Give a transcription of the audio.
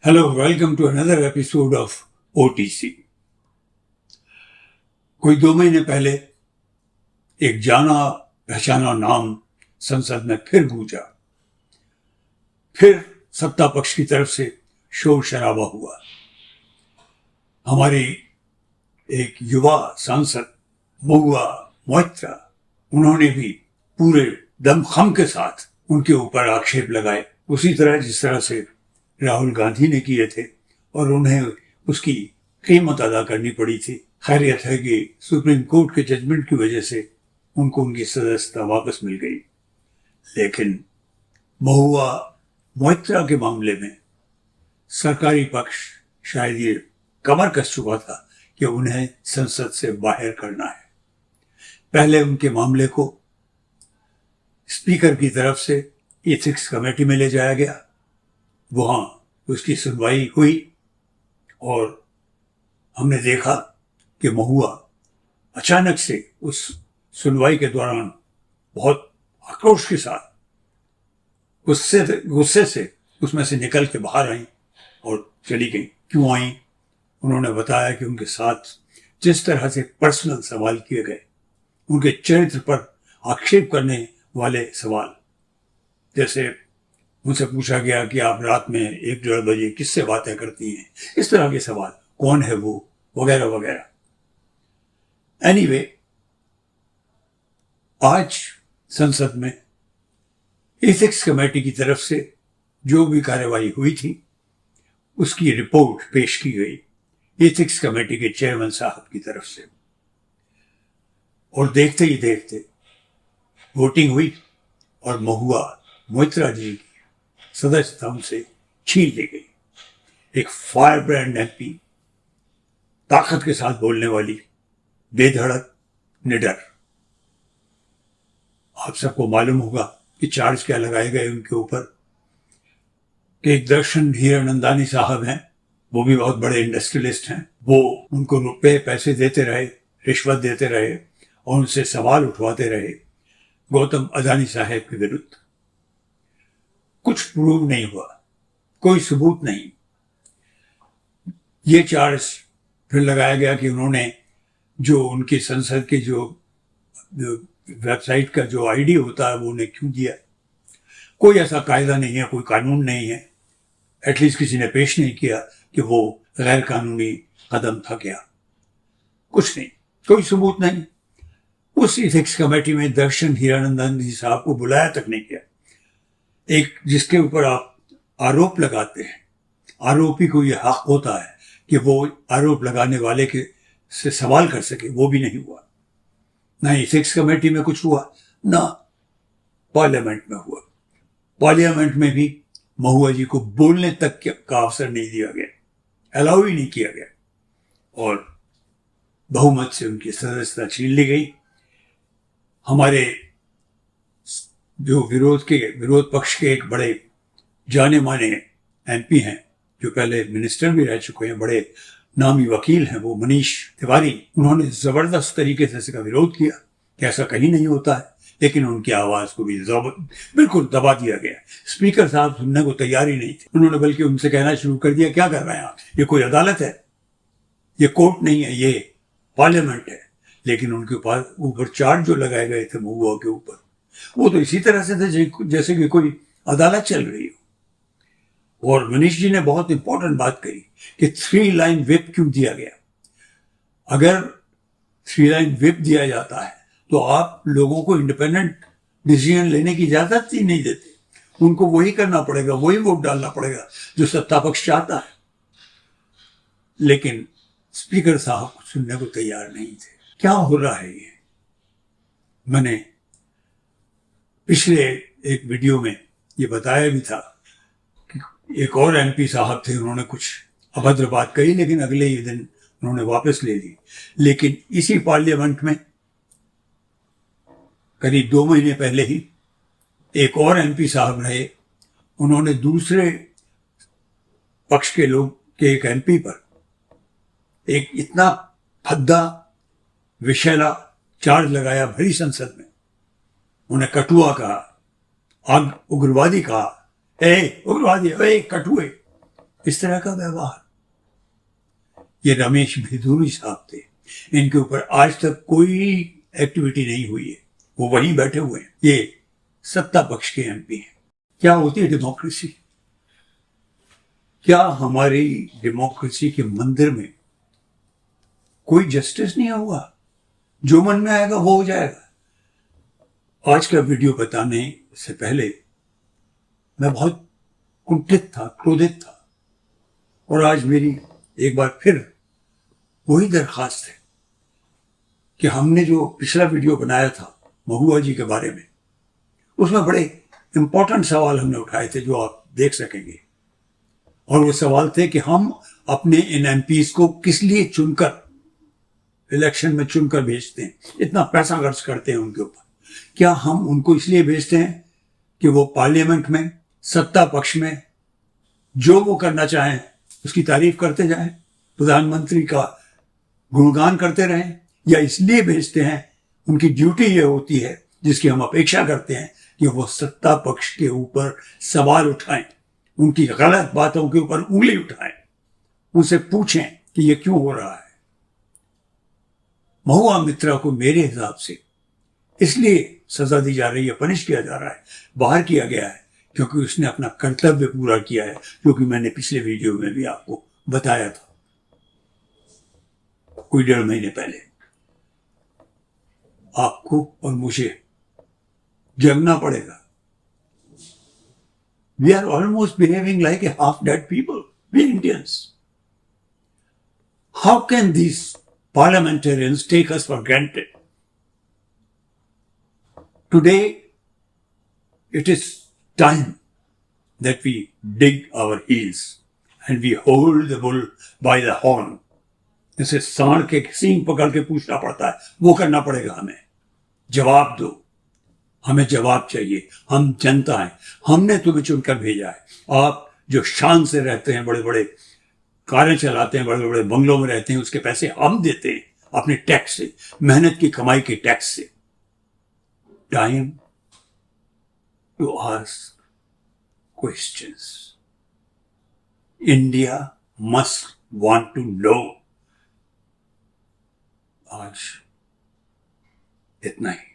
Hello, welcome to another episode of OTC. कोई 2 महीने पहले एक जाना पहचाना नाम संसद में फिर गूंजा। फिर सत्ता पक्ष की तरफ से शोर शराबा हुआ। हमारी एक युवा सांसद महुआ मोइत्रा, उन्होंने भी पूरे दमखम के साथ उनके ऊपर आक्षेप लगाए, उसी तरह जिस तरह से राहुल गांधी ने किए थे, और उन्हें उसकी कीमत अदा करनी पड़ी थी। खैरियत है कि सुप्रीम कोर्ट के जजमेंट की वजह से उनको उनकी सदस्यता वापस मिल गई। लेकिन महुआ मोइत्रा के मामले में सरकारी पक्ष शायद ये कमर कस चुका था कि उन्हें संसद से बाहर करना है। पहले उनके मामले को स्पीकर की तरफ से एथिक्स कमेटी में ले जाया गया, वहां उसकी सुनवाई हुई और हमने देखा कि महुआ अचानक से उस सुनवाई के दौरान बहुत आक्रोश के साथ गुस्से से उसमें से निकल के बाहर आई और चली गई। क्यों आई? उन्होंने बताया कि उनके साथ जिस तरह से पर्सनल सवाल किए गए, उनके चरित्र पर आक्षेप करने वाले सवाल, जैसे उनसे पूछा गया कि आप रात में 1-1:30 बजे किससे बातें करती हैं, इस तरह के सवाल, कौन है वो, वगैरह वगैरह। एनीवे, आज संसद में एथिक्स कमेटी की तरफ से जो भी कार्यवाही हुई थी उसकी रिपोर्ट पेश की गई एथिक्स कमेटी के चेयरमैन साहब की तरफ से, और देखते ही देखते वोटिंग हुई और महुआ मोइत्रा जी की सदस्यता उनसे छीन ली गई। एक फायर ब्रांड एमपी, ताकत के साथ बोलने वाली, बेधड़क, निडर। आप सबको मालूम होगा कि चार्ज क्या लगाए गए उनके ऊपर कि एक दर्शन हीरानंदानी साहब हैं, वो भी बहुत बड़े इंडस्ट्रियलिस्ट हैं। वो उनको रुपए पैसे देते रहे, रिश्वत देते रहे और उनसे सवाल उठवाते रहे गौतम अदानी साहब के विरुद्ध। कुछ प्रूव नहीं हुआ, कोई सबूत नहीं। ये चार्ज फिर लगाया गया कि उन्होंने जो उनकी संसद के जो वेबसाइट का जो आईडी होता है वो उन्हें क्यों दिया। कोई ऐसा कायदा नहीं है, कोई कानून नहीं है, एटलीस्ट किसी ने पेश नहीं किया कि वो गैर कानूनी कदम था क्या। कुछ नहीं, कोई सबूत नहीं। उस एथिक्स कमेटी में दर्शन हीरानंदन जी साहब को बुलाया तक नहीं किया। एक जिसके ऊपर आप आरोप लगाते हैं, आरोपी को यह हक होता है कि वो आरोप लगाने वाले के से सवाल कर सके, वो भी नहीं हुआ। ना एथिक्स कमेटी में कुछ हुआ, ना पार्लियामेंट में हुआ। पार्लियामेंट में भी महुआ जी को बोलने तक का अवसर नहीं दिया गया, अलाउ ही नहीं किया गया, और बहुमत से उनकी सदस्यता छीन ली गई। हमारे जो विरोध पक्ष के एक बड़े जाने माने एमपी हैं, जो पहले मिनिस्टर भी रह चुके हैं, बड़े नामी वकील हैं, वो मनीष तिवारी, उन्होंने जबरदस्त तरीके से इसका विरोध किया कि ऐसा कहीं नहीं होता है, लेकिन उनकी आवाज को भी बिल्कुल दबा दिया गया। स्पीकर साहब सुनने को तैयार ही नहीं थे। उन्होंने बल्कि उनसे कहना शुरू कर दिया, क्या कर रहे हैं आप, ये कोई अदालत है, ये कोर्ट नहीं है, ये पार्लियामेंट है। लेकिन उनके ऊपर चार्ज जो लगाए गए थे महुआ के ऊपर, वो तो इसी तरह से थे जैसे कि कोई अदालत चल रही हो। और मनीष जी ने बहुत इंपॉर्टेंट बात कही कि 3 लाइन व्हिप क्यों दिया गया। अगर 3 लाइन व्हिप दिया जाता है तो आप लोगों को इंडिपेंडेंट डिसीजन लेने की इजाजत ही नहीं देते। उनको वही करना पड़ेगा, वही वोट डालना पड़ेगा जो सत्ता पक्ष चाहता है। लेकिन स्पीकर साहब सुनने को तैयार नहीं थे। क्या हो रहा है ये? मैंने पिछले एक वीडियो में ये बताया भी था कि एक और एमपी साहब थे, उन्होंने कुछ अभद्र बात कही, लेकिन अगले ही दिन उन्होंने वापस ले ली। लेकिन इसी पार्लियामेंट में करीब 2 महीने पहले ही एक और एमपी साहब रहे, उन्होंने दूसरे पक्ष के लोग के एक एमपी पर एक इतना भद्दा विषैला चार्ज लगाया भरी संसद में। उन्हें कटुआ कहा, उग्रवादी कहा, उग्रवादी, कटुए। इस तरह का व्यवहार। ये रमेश भिदुरी साहब थे, इनके ऊपर आज तक कोई एक्टिविटी नहीं हुई है, वो वहीं बैठे हुए हैं। ये सत्ता पक्ष के एमपी हैं। क्या होती है डेमोक्रेसी? क्या हमारी डेमोक्रेसी के मंदिर में कोई जस्टिस नहीं होगा? जो मन में आएगा वो हो जाएगा। आज का वीडियो बताने से पहले मैं बहुत कुंठित था, क्रोधित था, और आज मेरी एक बार फिर वही दरखास्त है कि हमने जो पिछला वीडियो बनाया था महुआ जी के बारे में, उसमें बड़े इंपॉर्टेंट सवाल हमने उठाए थे जो आप देख सकेंगे। और वो सवाल थे कि हम अपने इन एमपीज को किस लिए चुनकर, इलेक्शन में चुनकर भेजते हैं, इतना पैसा खर्च करते हैं उनके ऊपर। क्या हम उनको इसलिए भेजते हैं कि वो पार्लियामेंट में, सत्ता पक्ष में जो वो करना चाहें उसकी तारीफ करते जाएं, प्रधानमंत्री का गुणगान करते रहें, या इसलिए भेजते हैं, उनकी ड्यूटी ये होती है जिसकी हम अपेक्षा करते हैं कि वो सत्ता पक्ष के ऊपर सवाल उठाएं, उनकी गलत बातों के ऊपर उंगली उठाएं, उनसे पूछें कि ये क्यों हो रहा है। महुआ मित्रा को मेरे हिसाब से इसलिए सजा दी जा रही है, पनिश किया जा रहा है, बाहर किया गया है, क्योंकि उसने अपना कर्तव्य पूरा किया है, जो कि मैंने पिछले वीडियो में भी आपको बताया था कोई 1.5 महीने पहले। आपको और मुझे जगना पड़ेगा। We are almost behaving like a half-dead people, we Indians. How can these parliamentarians take us for granted? Today, it is time that we dig our heels and we hold the bull by the horn. जैसे सांड के सींग पकड़ के पूछना पड़ता है, वो करना पड़ेगा हमें। जवाब दो, हमें जवाब चाहिए। हम जनता हैं, हमने तुम्हें चुनकर भेजा है। आप जो शान से रहते हैं, बड़े बड़े कारें चलाते हैं, बड़े बड़े बंगलों में रहते हैं, उसके पैसे हम देते हैं अपने टैक्स से, मेहनत की कमाई के टैक्स से। Time to ask questions. India must want to know. आज इतना ही।